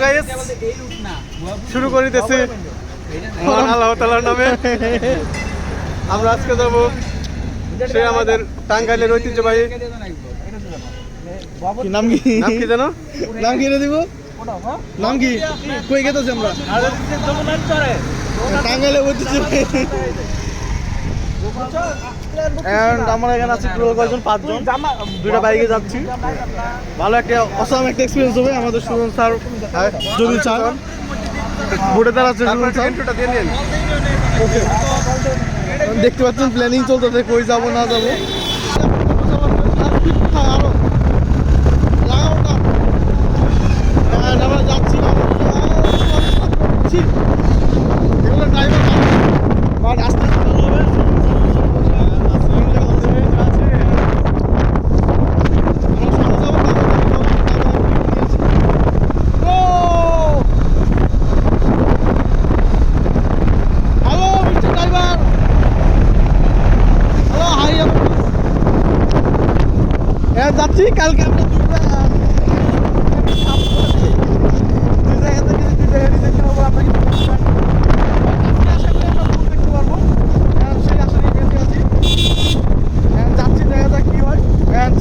Guys শুরু করিতেছি আল্লাহ তাআলার নামে। আমরা আজকে যাব সে আমাদের টাঙ্গাইলের ঐতিহ্যবাহী নাম কি জানো? নাম কি দিব? নাম কি? কই গেতেছি আমরা? টাঙ্গাইলে ঐতিহ্যবাহী। আমরা এখানে আছি টোটাল কয়জন? 5 জন। দুইটা বাইকে যাচ্ছি। ভালো একটা অসাম একটা এক্সপেরিয়েন্স হবে আমাদের সুজন স্যার, জলিল স্যার, বোর্ডে তারা আছে। ওকে, দেখতে পাচ্ছেন প্ল্যানিং চলতেছে কই যাব না যাব। আমরা যাচ্ছি এগুলো ড্রাইভার বা রাস্তা ভালো হবে। যাচ্ছি কালকে আমরা দুই জায়গা থেকে দুই জায়গা দেখতে পাবো। আমরা কিন্তু আশা করি আমরা দেখতে পারবো, সেই আশা নিয়ে বেঁচে আছি। যাচ্ছি, দেখা যাক কি হয়।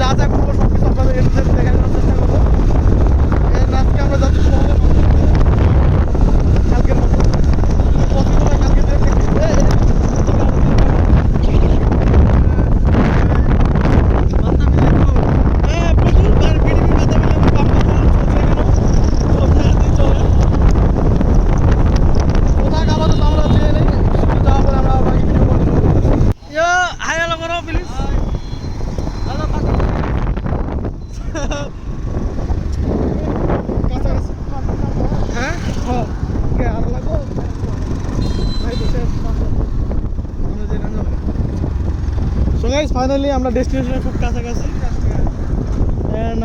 যা যা করবো সব কিছু আপনাদের দেখানোর চেষ্টা করবো। আজকে আমরা যাচ্ছি কালকের মতো পছন্দ হয় কালকে ফাইনালি আমরা ডেস্টিনেশনের খুব কাছাকাছি।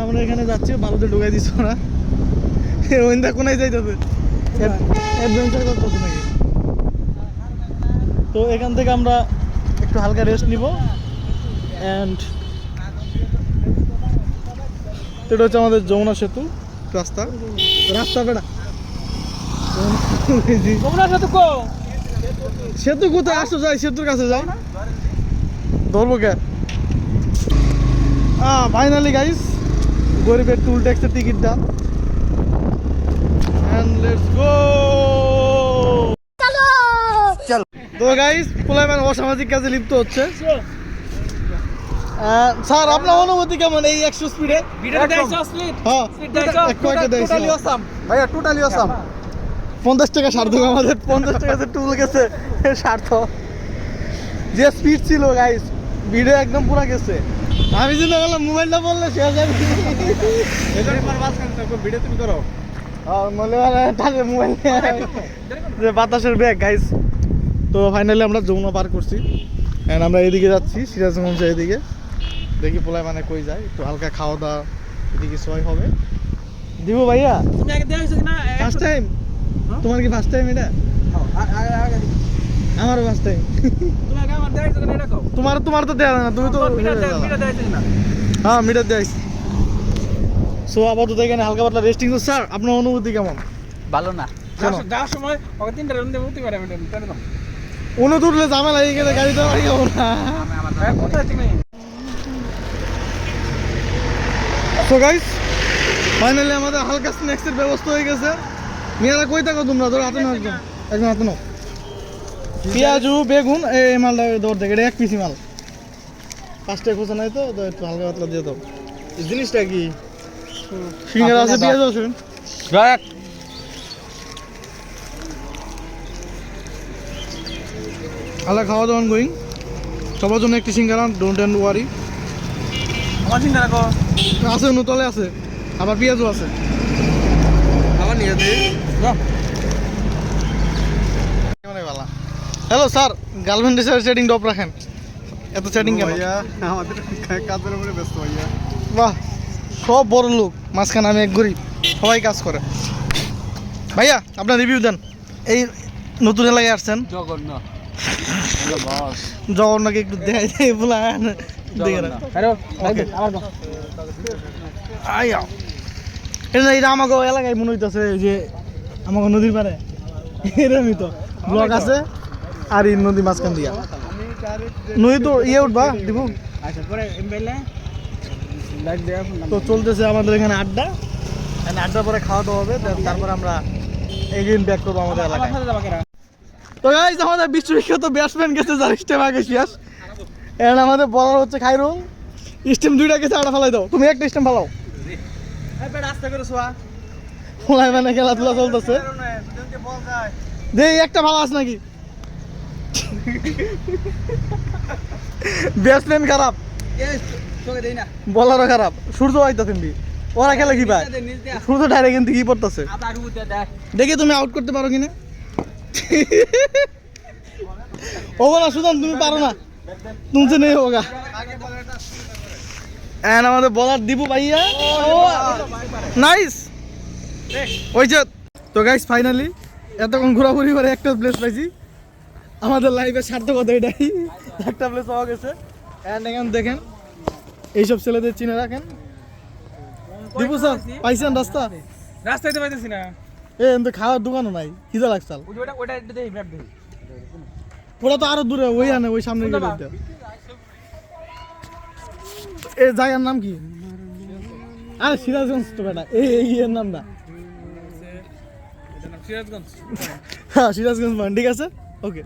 আমরা এখানে যাচ্ছি, ভালোতে ঢুকাই দিচ্ছ না। ওইন্দা কোনায় যাইতেছে, অ্যাডভেঞ্চার করতেছে নাকি। তো এখান থেকে আমরা একটু হালকা রেস্ট নিব। অ্যান্ড এটা হচ্ছে আমাদের যমুনা সেতু রাস্তা। বেড়া সেতু কোথায়? আসো যাই, সেতুর কাছে যাই, ধরবো কে? ফাইনালি গাইস, গরিবের টুল ট্যাক্সের টিকিট দাম। And let's go. চলো। তো গাইস, পোলাইম্যান অসামাজিক কাজে লিপ্ত হচ্ছে। স্যার, আপনার অনুভূতি কেমন এই 100 স্পিডে? হ্যাঁ, টোটালি অসাম ভাইয়া, টোটালি অসাম। 50 টাকা সার্থক আমাদের, 50 টাকাতে টুল গেছে সার্থক। যে স্পিড ছিল গাইস, ভিডিও একদম পুরা গেছে। আমি চিন্তা করলাম মোবাইলটা বললে শেষ হবে। ভিডিও তুমি করো মোবাইল যে বাতাসের ব্যাগ গাইস। তো ফাইনালি আমরা যমুনা পার করছি। অ্যান্ড আমরা এদিকে যাচ্ছি, সিরাজগঞ্জ এদিকে। দেখি পোলায় মানে কই যায়, একটু হালকা খাওয়া দাওয়া এদিকে সবাই হবে। দিব ভাইয়া, তুমি আগে দেখছো কিনা? First time? তোমার কি ফার্স্ট টাইম এটা? আমারও ফার্স্ট টাইম। তোমার তো দেয়া না, তুমি তো হ্যাঁ মিটার দেয়াইছি। সো আপাতত এখানে হালকা পাতলা রেস্টিং। তো স্যার, আপনার অনুভূতি কেমন? ভালো না, যাওয়ার সময় ওকে 3টা রুম দেবো, উঠতে পারে উনি তুললে ঝামেলা হয়ে গেলে গাড়ি দেওয়া যাবো না। সো গাইস, ফাইনালি আমাদের হালকা স্ন্যাক্সের ব্যবস্থা হয়ে গেছে। মেয়েরা কই থাকো তোমরা? ধরো হাতে নাও, একদম হাতে নাও। পেঁয়াজু, বেগুন, এই মালটা দৌড় থেকে, এটা 1 পিসি মাল। 5 টাকা খোঁজা নাই তো, একটু হালকা পাতলা দিয়ে দাও। জিনিসটা কি? সিঙ্গারা আছে, পেঁয়াজ আছে। হালকা খাওয়া দাওয়া গোয়িং। সবার জন্য একটি সিঙ্গারা, ডোন্ট এন্ড ওয়ারি। আমার সিঙ্গারা কো আছে, নতলে আছে, আবার পেঁয়াজও আছে। আবার নিয়ে দে। হ্যালো স্যার, গার্লফ্রেন্ডের সাথে সেটিং ডপ রাখেন, এত সেটিং কেন? ভাইয়া আমাদের কাজের উপরে ব্যস্ত ভাইয়া। বাহ, সব বড় লোক, মাঝখানে আমি এক গরিব, সবাই কাজ করে। ভাইয়া আপনার রিভিউ দেন। এই নতুন এলাকায় আসছেন, জগন্নাথকে একটু দেখাই দেয় বলা দেখে। 1 মিনিট এটা আমাকে এলাকায় মনে হইতেছে যে আমাকে নদীর পারে এরকমই তো ব্লক আছে আর এই নদী মাঝখান দিয়া নদী তো ইয়ে উঠবা দিব। আচ্ছা পরে এমবেলে লাইট দেয়া তো চলতেছে আমাদের এখানে আড্ডা আড্ডার পরে খাওয়া দাওয়া হবে তারপর আমরা এগেইন ব্যাক করবো আমাদের এলাকায়। তো গাইস আমাদের বিশ্ববিখ্যাত ব্যাটসম্যান গেছে যার স্টেপ আগে শেষ এখন আমাদের বলার হচ্ছে খাইরুল স্টেম দুইটা গেছে আড়া ফেলাই দাও তুমি একটা স্টেম ফেলাও রাস্তা করে শোয়া ফলাই মানে খেলাধুলা চলতেছে যে একটা ভালো আছে নাকি ব্যাটসম্যান খারাপ চোখে দেই না বলারও খারাপ সূর্য আইতাছেন দি ওরা খেলে কি পায় সূর্য ডাইরেক্ট কিন্তু কি পড়তেছে আবার উঠে দেখ দেখি তুমি আউট করতে পারো কিনা ও বলা সুদান তুমি পারো না তুমছে নেই হোগা এন্ড আমাদের বলার দিবু ভাইয়া নাইস ওই যে তো গাইস ফাইনালি এতক্ষণ ঘোরাঘুরি করে একটা প্লেস পাইছি আমাদের লাইফের সার্থকতা এটাই একটা প্লেস পাওয়া গেছে এন্ড এখানে দেখেন এইসব ছেলেদের চিনে রাখেন দিবু স্যার পাইছেন রাস্তা রাস্তায় তো পাইতেছি না এ কিন্তু খাওয়ার দোকানও নাই খিদা লাগছাল ওটা একটু দেই ম্যাপ দেই ওরা তো আরো দূরে ওই আনে ওই সামনে গিয়ে দেখতে এই জায়গার নাম কি আরে সিরাজগঞ্জ তো বেটা এই এর নাম না এটা নাম সিরাজগঞ্জ হ্যাঁ সিরাজগঞ্জ মান ঠিক আছে ওকে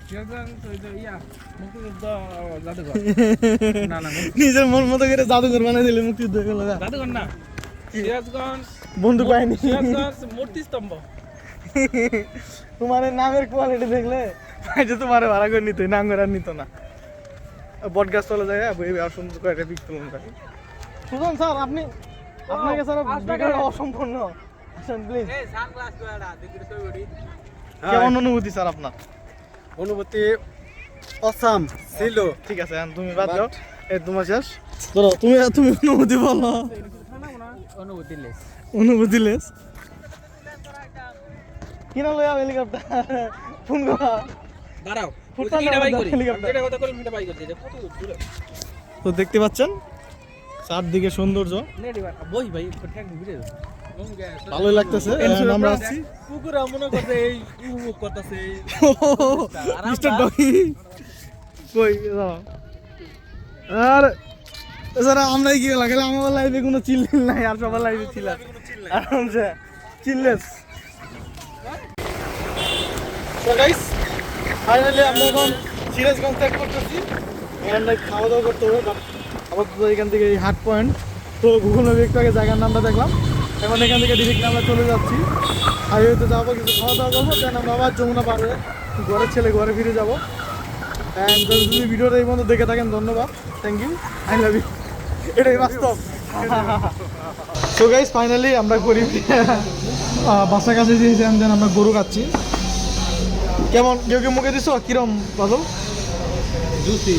সিরাজগঞ্জ ওই যে ইয়া মুক্তিযুদ্ধ জাদুঘর না না নিজের মন মতো করে জাদুঘর বানাই দিলে মুক্তিযুদ্ধ হয়ে গেল জাদুঘর না সিরাজগঞ্জ বন্দুক বাহিনী সিরাজগঞ্জ মূর্তি স্তম্ভ তোমার এই নামের কোয়ালিটি দেখলে যে তোমার ভাড়া করে নিত নাম করে আর নিত না বট গাছ চলে যায় আর সুন্দর করে একটা পিক তুলুন তাকে সুজন স্যার আপনি আপনাকে স্যার ভিডিওটা অসম্পূর্ণ আসেন প্লিজ এই সানগ্লাস কয়টা দেখি তো ওড়ি কেমন অনুভূতি স্যার আপনার অনুভূতি অসাম ছিল ঠিক আছে এখন তুমি বাদ দাও এই তোমার শেষ ধরো তুমি তুমি অনুভূতি বলো অনুভূতি লেস অনুভূতি লেস কিনা লয়া হেলিকপ্টার ফোন করা দাঁড়াও ফুটপাত এটা বাই করি হেলিকপ্টার। এটা কথা কইলাম এটা বাই করতে কত দূরে তো দেখতে পাচ্ছেন চারদিকে সৌন্দর্য নেডি বই ভাই ঠ্যাং ভিড়ে ভালোই লাগতেছে এখন আমরা আসছি পুকুরা মনে করতে এই উপভোগ করতেছে মিস্টার ডগি কই দাঁড়াও। আর এছাড়া আমরা কি লাগালে আমার লাইফে কোনো চিল নাই আর সবার লাইফে ছিল আরামসে চিললেস তো গাইস ফাইনালি আমরা এখন সিরাজগঞ্জ ত্যাগ করতেছি এখানে খাওয়া দাওয়া করতে হবে বাট আপাতত এখান থেকে এই হাট পয়েন্ট তো গুগল ম্যাপে একটু আগে জায়গার নামটা দেখলাম এখন এখান থেকে ডিরেক্ট আমরা চলে যাচ্ছি হাইওয়েতে যাবো কিছু খাওয়া দাওয়া করবো দেন আমরা আবার যমুনা পার হয়ে ঘরের ছেলে ঘরে ফিরে যাবো অ্যান্ড যদি ভিডিওটা এই মতো দেখে থাকেন ধন্যবাদ thank you I love you এটাই বাস্তব সো গাইস ফাইনালি আমরা গরিব বাসার কাছে দিয়েছিলাম দেন আমরা গরু খাচ্ছি কেমন কেউ কেউ মুখে দিছো কিরম বাদল জুসি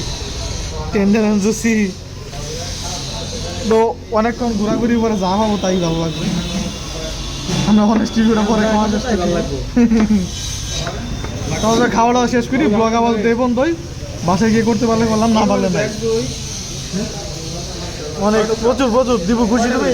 টেন্ডার অ্যান্ড জুসি তো অনেকক্ষণ ঘোরাঘুরি পরে যা হবো তাই ভালো লাগবে আমরা অনেক টিভিটা পরে খাওয়া চেষ্টা ভালো করবো লাগবে তাহলে খাওয়া দাওয়া শেষ করি ব্লগ আবার দেবন দই বাসায় গিয়ে করতে পারলে করলাম না পারলে নাই অনেক প্রচুর প্রচুর দিব খুশি তুমি